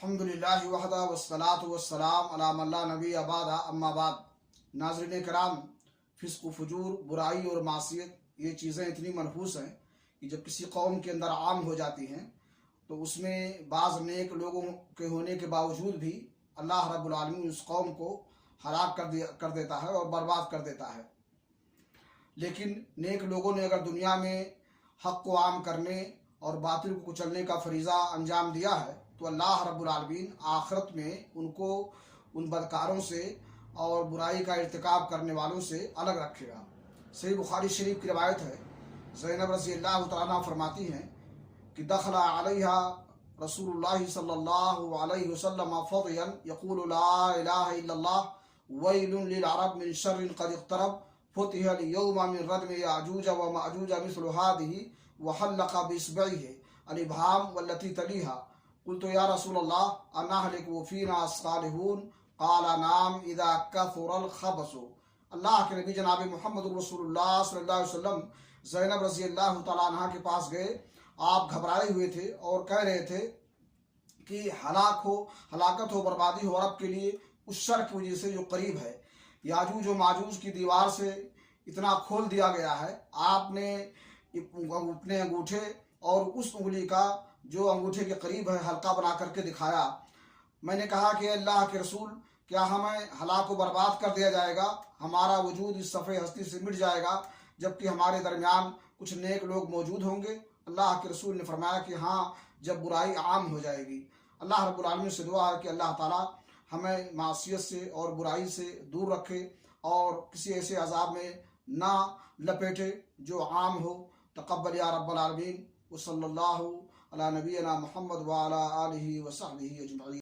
الحمدللہ وحدہ والصلاة والسلام علی من لا نبی بعد اما بعد۔ ناظرین کرام، فسق و فجور، برائی اور معصیت یہ چیزیں اتنی منحوس ہیں کہ جب کسی قوم کے اندر عام ہو جاتی ہیں تو اس میں بعض نیک لوگوں کے ہونے کے باوجود بھی اللہ رب العالمین اس قوم کو ہلاک کر دیتا ہے اور برباد کر دیتا ہے۔ لیکن نیک لوگوں نے اگر دنیا میں حق کو عام کرنے اور باطل کو کچلنے کا فریضہ انجام دیا ہے تو اللہ رب العالمین آخرت میں ان کو ان بدکاروں سے اور برائی کا ارتکاب کرنے والوں سے الگ رکھے گا۔ صحیح بخاری شریف کی روایت ہے، زینب رضی اللہ تعالیٰ فرماتی ہیں کہ دخل علیہا رسول اللہ صلی اللہ علیہ وسلم فضیا یقول لا الہ الا اللہ ویل للعرب من شر قد اقترب فتح اليوم من ردم یاجوج وماجوج مثل هذه وحلق باصبعه الابهام والتي تليها قلت یا رسول اللہ انہلک وفینا الصالحون قال نعم اذا کثر الخبث۔ اللہ کے نبی جناب محمد رسول اللہ صلی اللہ علیہ وسلم زینب رضی اللہ تعالیٰ عنہ کے پاس گئے۔ آپ گھبرائے ہوئے تھے اور کہہ رہے تھے کہ ہلاکت ہو، بربادی ہو عرب کے لیے اس شر کی وجہ سے جو قریب ہے۔ یاجوج و ماجوج کی دیوار سے اتنا کھول دیا گیا ہے۔ آپ نے اپنے انگوٹھے اور اس انگلی کا جو انگوٹھے کے قریب ہے حلقہ بنا کر کے دکھایا۔ میں نے کہا کہ اللہ کے رسول، کیا ہمیں ہلاک و برباد کر دیا جائے گا؟ ہمارا وجود اس صفحے ہستی سے مٹ جائے گا جبکہ ہمارے درمیان کچھ نیک لوگ موجود ہوں گے؟ اللہ کے رسول نے فرمایا کہ ہاں، جب برائی عام ہو جائے گی۔ اللہ رب العالمین سے دعا ہے کہ اللہ تعالیٰ ہمیں معصیت سے اور برائی سے دور رکھے اور کسی ایسے عذاب میں نہ لپیٹے جو عام ہو۔ تقبل یا رب العالمین۔ وصلی اللہ علی نبینا محمد وعلی آلہ وصحبہ اجمعین۔